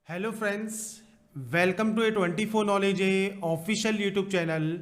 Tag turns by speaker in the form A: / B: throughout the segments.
A: Hello friends, welcome to A24 knowledge official YouTube channel.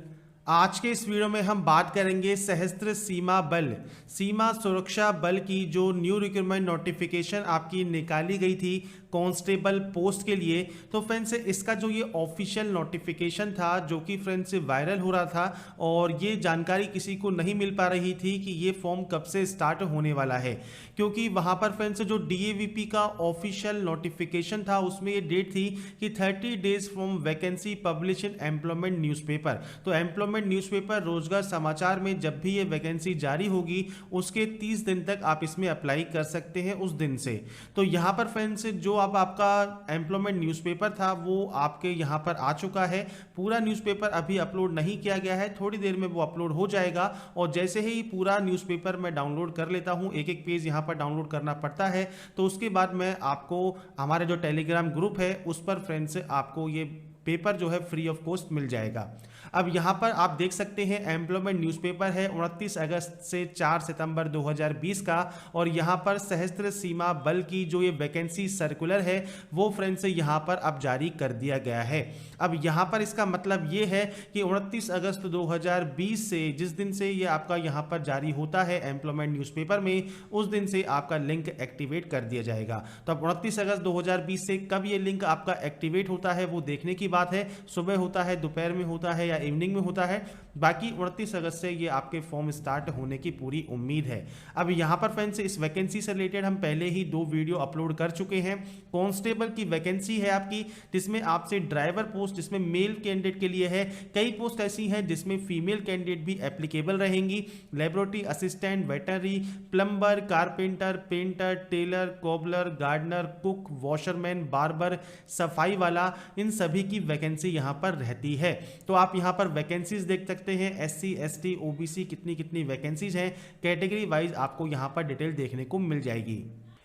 A: आज के इस वीडियो में हम बात करेंगे सशस्त्र सीमा बल सीमा सुरक्षा बल की जो न्यू रिक्रूटमेंट नोटिफिकेशन आपकी निकाली गई थी कांस्टेबल पोस्ट के लिए। तो फ्रेंड्स इसका जो ये ऑफिशियल नोटिफिकेशन था जो कि फ्रेंड्स वायरल हो रहा था और ये जानकारी किसी को नहीं मिल पा रही थी कि ये फॉर्म कब से स्टार्ट होने वाला है, क्योंकि वहाँ पर फ्रेंड्स जो DAVP का ऑफिशियल नोटिफिकेशन था उसमें ये डेट थी कि 30 days from vacancy publish in employment newspaper. तो एम्प्लॉयमेंट न्यूज़पेपर रोजगार समाचार में जब भी ये वैकेंसी जारी होगी उसके 30 दिन तक आप इसमें अप्लाई कर सकते हैं उस दिन से। तो यहाँ पर फ्रेंड्स जो अब आपका एम्प्लॉयमेंट न्यूज़पेपर था वो आपके यहाँ पर आ चुका है। पूरा न्यूज़पेपर अभी अपलोड नहीं किया गया है, थोड़ी देर में वो अपलोड हो जाएगा। और जैसे ही पूरा न्यूज़पेपर मैं डाउनलोड कर लेता हूँ, एक एक पेज यहाँ पर डाउनलोड करना पड़ता है, तो उसके बाद मैं आपको हमारे जो टेलीग्राम ग्रुप है उस पर फ्रेंड्स आपको ये पेपर जो है फ्री ऑफ कॉस्ट मिल जाएगा। अब यहाँ पर आप देख सकते हैं एम्प्लॉयमेंट न्यूज़पेपर है 29 अगस्त से 4 सितंबर 2020 का, और यहाँ पर सशस्त्र सीमा बल की जो ये वैकेंसी सर्कुलर है वो फ्रेंड्स यहाँ पर अब जारी कर दिया गया है। अब यहाँ पर इसका मतलब ये है कि 29 अगस्त 2020 से जिस दिन से ये आपका यहाँ पर जारी होता है एम्प्लॉयमेंट न्यूज़पेपर में, उस दिन से आपका लिंक एक्टिवेट कर दिया जाएगा। तो अब 29 अगस्त 2020 से कब ये लिंक आपका एक्टिवेट होता है वो देखने की बात है। सुबह होता है, दोपहर में होता है या इवनिंग में होता है। बाकी 29 अगस्त से ये आपके फॉर्म स्टार्ट होने की पूरी उम्मीद है। अब यहाँ पर फ्रेंड्स इस वैकेंसी से रिलेटेड हम पहले ही 2 वीडियो अपलोड कर चुके हैं। कांस्टेबल की वैकेंसी है आपकी, जिसमें आपसे ड्राइवर पोस्ट जिसमें मेल कैंडिडेट के लिए है, कई पोस्ट ऐसी हैं जिसमें फीमेल कैंडिडेट भी एप्लीकेबल रहेंगी। Laboratory assistant, veterinary, plumber, carpenter, painter, tailor, cobbler, gardener, cook, washerman, barber, सफाई वाला, इन सभी की वैकेंसी यहाँ पर रहती है। तो आप यहाँ पर वैकेंसीज देख सकते हैं, SC, ST, OBC कितनी कितनी वैकेंसीज हैं, कैटेगरी वाइज आपको यहाँ पर डिटेल देखने को मिल जाएगी।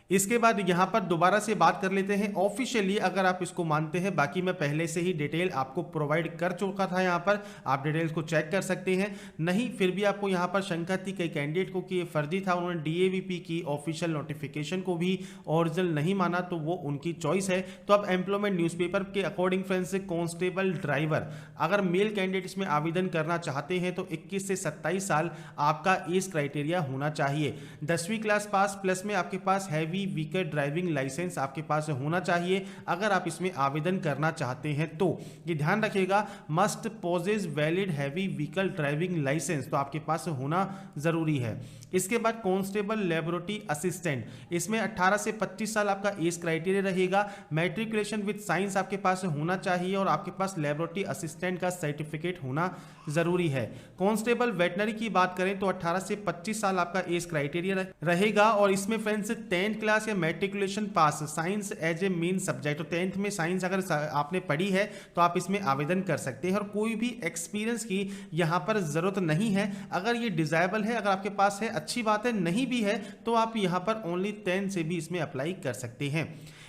A: इसके बाद यहाँ पर दोबारा से बात कर लेते हैं ऑफिशियली, अगर आप इसको मानते हैं। बाकी मैं पहले से ही डिटेल आपको प्रोवाइड कर चुका था, यहाँ पर आप डिटेल्स को चेक कर सकते हैं। नहीं फिर भी आपको यहाँ पर शंका थी कई कैंडिडेट को कि ये फर्जी था, उन्होंने DAVP की ऑफिशियल नोटिफिकेशन को भी ओरिजिनल नहीं माना, तो वो उनकी चॉइस है। तो अब एम्प्लॉयमेंट न्यूज़पेपर के अकॉर्डिंग फ्रेंड्स कांस्टेबल ड्राइवर अगर मेल कैंडिडेट इसमें आवेदन करना चाहते हैं तो 21 से 27 साल आपका एज क्राइटेरिया होना चाहिए। 10वीं क्लास पास प्लस में आपके पास हैवी व्हीकल ड्राइविंग लाइसेंस आपके पास होना चाहिए अगर आप इसमें आवेदन करना चाहते हैं। तो ये ध्यान रखिएगा, must possess valid heavy vehicle driving licence तो आपके पास होना जरूरी है। इसके बाद कांस्टेबल लेबोरेटरी असिस्टेंट, इसमें 18 से 25 साल आपका एज क्राइटेरिया रहेगा। मैट्रिकुलेशन विद साइंस आपके पास होना चाहिए और आपके पास लेबोरेटरी असिस्टेंट का सर्टिफिकेट होना जरूरी है। कांस्टेबल वेटनरी की बात करें तो 18 से 25 साल आपका एज क्राइटेरिया रहेगा, और इसमें फ्रेंड्स 10th क्लास या matriculation pass science as a main subject, तो 10th में साइंस अगर आपने पढ़ी है तो आप इसमें आवेदन कर सकते हैं। और कोई भी एक्सपीरियंस की यहाँ पर जरूरत नहीं है। अगर ये डिजायबल है, अगर आपके पास है अच्छी बात है, नहीं भी है तो आप यहाँ पर ओनली 10 से भी इसमें अप्लाई कर सकते हैं।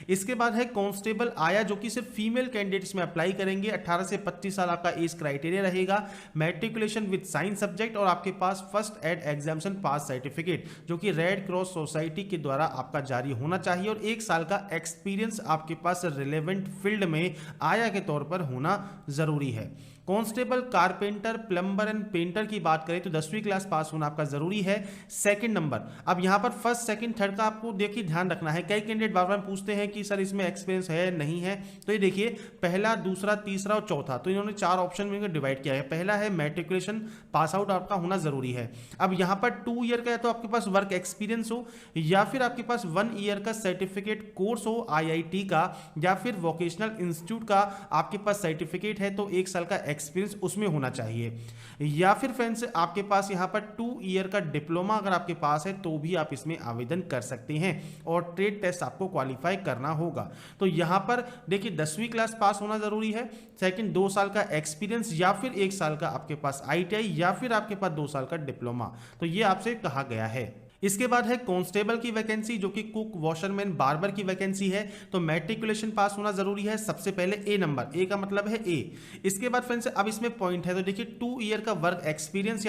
A: इसके बाद है कांस्टेबल आया, जो कि सिर्फ फीमेल कैंडिडेट्स में अप्लाई करेंगे। 18 से 25 साल आपका एज क्राइटेरिया रहेगा। मैट्रिकुलेशन विद साइंस सब्जेक्ट और आपके पास first aid examination pass certificate जो कि रेड क्रॉस सोसाइटी के द्वारा आपका जारी होना चाहिए, और 1 साल का एक्सपीरियंस आपके पास रिलेवेंट फील्ड में आया के तौर पर होना जरूरी है। Constable carpenter, plumber and painter की बात करें तो 10वीं क्लास पास होना आपका जरूरी है। सेकंड नंबर, अब यहाँ पर फर्स्ट सेकंड थर्ड का आपको देखिए ध्यान रखना है। कई कैंडिडेट बार बार पूछते हैं कि सर इसमें एक्सपीरियंस है नहीं है, तो ये देखिए पहला, दूसरा, तीसरा और चौथा, तो इन्होंने 4 ऑप्शन में डिवाइड किया है। पहला है मैट्रिकुलेशन पास आउट आपका होना जरूरी है। अब यहाँ पर 2 ईयर का है तो आपके पास वर्क एक्सपीरियंस हो, या फिर आपके पास 1 ईयर का सर्टिफिकेट कोर्स हो IIT का, या फिर वोकेशनल इंस्टीट्यूट का आपके पास सर्टिफिकेट है तो 1 साल का एक्सपीरियंस उसमें होना चाहिए। या फिर फ्रेंड्स आपके पास यहाँ पर 2 ईयर का डिप्लोमा अगर आपके पास है तो भी आप इसमें आवेदन कर सकते हैं, और ट्रेड टेस्ट आपको क्वालिफाई करना होगा। तो यहाँ पर देखिए 10वीं क्लास पास होना जरूरी है। सेकंड 2 साल का एक्सपीरियंस, या फिर 1 साल का आपके पास ITI, या फिर आपके पास 2 साल का डिप्लोमा, तो ये आपसे कहा गया है। इसके बाद है कांस्टेबल की वैकेंसी, जो कि कुक, वॉशरमैन, बार्बर की वैकेंसी है। तो मैट्रिकुलेशन पास होना जरूरी है, सबसे पहले ए नंबर, ए का मतलब है ए। इसके बाद फ्रेंड्स अब इसमें पॉइंट है, तो देखिए 2 ईयर का वर्क एक्सपीरियंस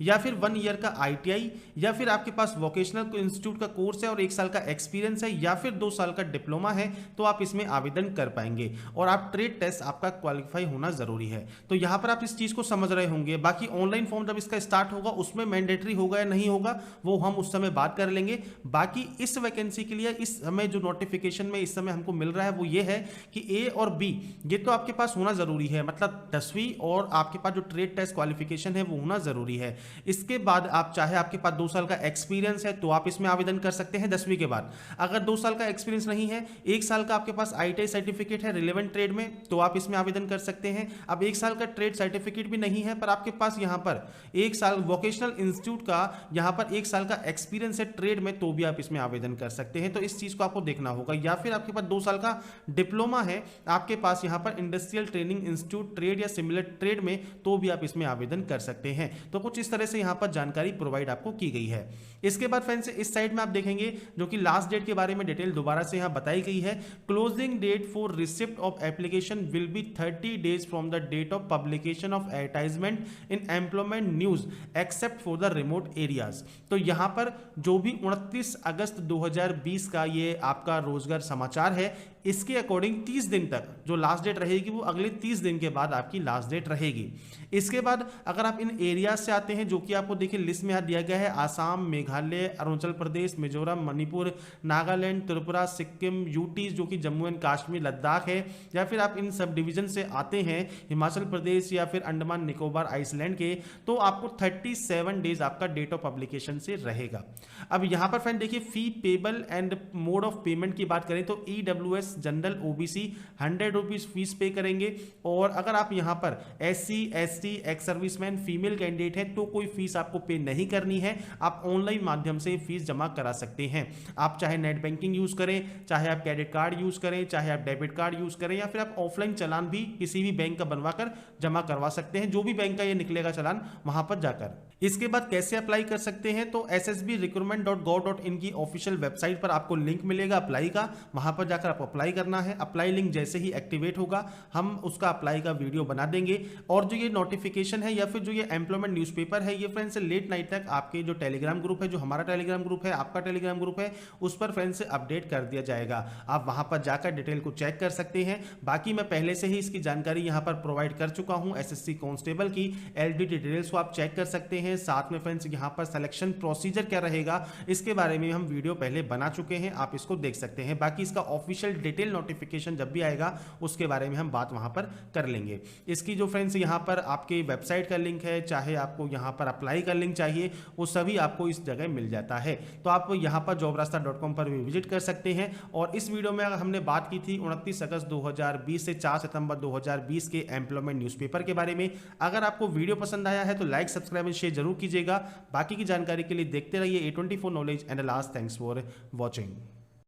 A: या फिर 1 ईयर का आईटीआई, या फिर आपके पास वोकेशनल इंस्टीट्यूट का कोर्स है और 1 साल का एक्सपीरियंस है, या फिर 2 साल का डिप्लोमा है, तो आप इसमें आवेदन कर पाएंगे। और आप ट्रेड टेस्ट आपका क्वालिफाई होना जरूरी है। तो यहां पर आप इस चीज को समझ रहे होंगे। बाकी ऑनलाइन फॉर्म जब इसका स्टार्ट होगा उसमें मैंडेटरी होगा या नहीं होगा वो हम उस समय बात कर लेंगे। बाकी इस वैकेंसी के लिए इस समय जो नोटिफिकेशन में इस समय हमको मिल रहा है वो ये है कि ए और बी ये तो आपके पास होना जरूरी है, मतलब 10वीं और आपके पास जो ट्रेड टेस्ट क्वालिफिकेशन है वो होना जरूरी है। इसके बाद आप चाहे आपके पास 2 साल का एक्सपीरियंस है तो आप इसमें आवेदन कर सकते हैं 10वीं के बाद। अगर 2 साल का एक्सपीरियंस नहीं है, 1 साल का आपके पास आईटीआई सर्टिफिकेट है रिलेवेंट ट्रेड में, तो आप इसमें आवेदन कर सकते हैं। अब 1 साल का ट्रेड सर्टिफिकेट भी नहीं है पर आपके पास यहां पर 1 साल वोकेशनल इंस्टीट्यूट का यहां पर 1 साल का एक्सपीरियंस है ट्रेड में, तो भी आप इसमें आवेदन कर सकते हैं। तो इस चीज को आपको देखना होगा। या फिर आपके पास 2 साल का डिप्लोमा है आपके पास यहां पर इंडस्ट्रियल ट्रेनिंग इंस्टीट्यूट ट्रेड या सिमिलर ट्रेड में, तो भी आप इसमें आवेदन कर सकते हैं। तो कुछ इस तरह से यहां पर जानकारी प्रोवाइड आपको की गई है। इसके बाद फ्रेंड्स इस साइड में आप देखेंगे जो कि लास्ट डेट के बारे में डिटेल दोबारा से यहां बताई गई है। Closing date for receipt of application will be 30 days from the date of publication of advertisement in employment news except for the remote areas. तो यहां पर जो भी 29 अगस्त 2020 का ये आपका रोजगार समाचार है, इसके अकॉर्डिंग 30 दिन तक जो लास्ट डेट रहेगी वो अगले 30 दिन के बाद आपकी लास्ट डेट रहेगी। इसके बाद अगर आप इन एरियाज से आते हैं जो कि आपको देखिए लिस्ट में यहाँ दिया गया है, आसाम, मेघालय, अरुणाचल प्रदेश, मिजोरम, मणिपुर, नागालैंड, त्रिपुरा, सिक्किम, यूटी जो कि जम्मू एंड कश्मीर, लद्दाख है, या फिर आप इन सब डिवीजन से आते हैं हिमाचल प्रदेश या फिर अंडमान निकोबार आइसलैंड के, तो आपको 37 डेज आपका डेट ऑफ पब्लिकेशन से रहेगा। अब यहाँ पर फ्रेंड देखिए fee payable and mode of payment की बात करें तो EWS general OBC 100 rupees fees पे करेंगे। और अगर आप यहां पर SC, ST, ex serviceman, female candidate है तो कोई फीस आपको पे नहीं करनी है, आप ऑनलाइन माध्यम से फीस जमा करा सकते हैं। आप चाहे नेट बैंकिंग यूज करें, चाहे आप क्रेडिट कार्ड यूज करें, चाहे आप डेबिट कार्ड यूज करें, या फिर आप ऑफलाइन चालान भी किसी भी बैंक का बनवाकर जमा करवा सकते हैं, जो भी बैंक का ये निकलेगा चालान वहां पर जाकर। इसके बाद कैसे अप्लाई कर सकते हैं, तो ssbrecruitment.gov.in की ऑफिशियल वेबसाइट पर आपको लिंक मिलेगा अप्लाई का, वहां पर जाकर आप अप्लाई करना है। अप्लाई लिंक जैसे ही एक्टिवेट होगा हम उसका अप्लाई का वीडियो बना देंगे। और जो ये नोटिफिकेशन है या फिर जो ये एम्प्लॉयमेंट न्यूज़पेपर है, ये फ्रेंड्स लेट नाइट तक आपके जो टेलीग्राम ग्रुप है, जो हमारा टेलीग्राम ग्रुप है, आपका टेलीग्राम ग्रुप है, उस पर फ्रेंड्स से अपडेट कर दिया जाएगा। आप वहां पर जाकर डिटेल को चेक कर सकते हैं। बाकी मैं पहले से ही इसकी जानकारी यहां पर प्रोवाइड कर चुका हूं, एसएससी कांस्टेबल की एलडी डिटेल्स को आप चेक कर सकते हैं। साथ में फ्रेंड्स यहां पर सिलेक्शन प्रोसीजर क्या रहेगा इसके बारे में हम वीडियो पहले बना चुके हैं, आप इसको देख सकते हैं। बाकी इसका ऑफिशियल डिटेल नोटिफिकेशन जब भी आएगा उसके बारे में हम बात वहां पर कर लेंगे। इसकी जो फ्रेंड्स यहां पर आपके वेबसाइट का लिंक है, चाहे आपको यहां पर अप्लाई का लिंक चाहिए, वो सभी आपको इस जगह मिल जाता है। तो आप यहां पर jobrasta.com पर भी विजिट कर सकते हैं। और इस वीडियो में हमने बात की थी 29 अगस्त 2020 से 4 सितंबर 2020 के एम्प्लॉयमेंट न्यूज़पेपर के बारे में। अगर आपको वीडियो पसंद आया है तो लाइक, सब्सक्राइब एंड शेयर जरूर कीजिएगा। बाकी की जानकारी के लिए देखते रहिए A24 knowledge and last. Thanks for watching.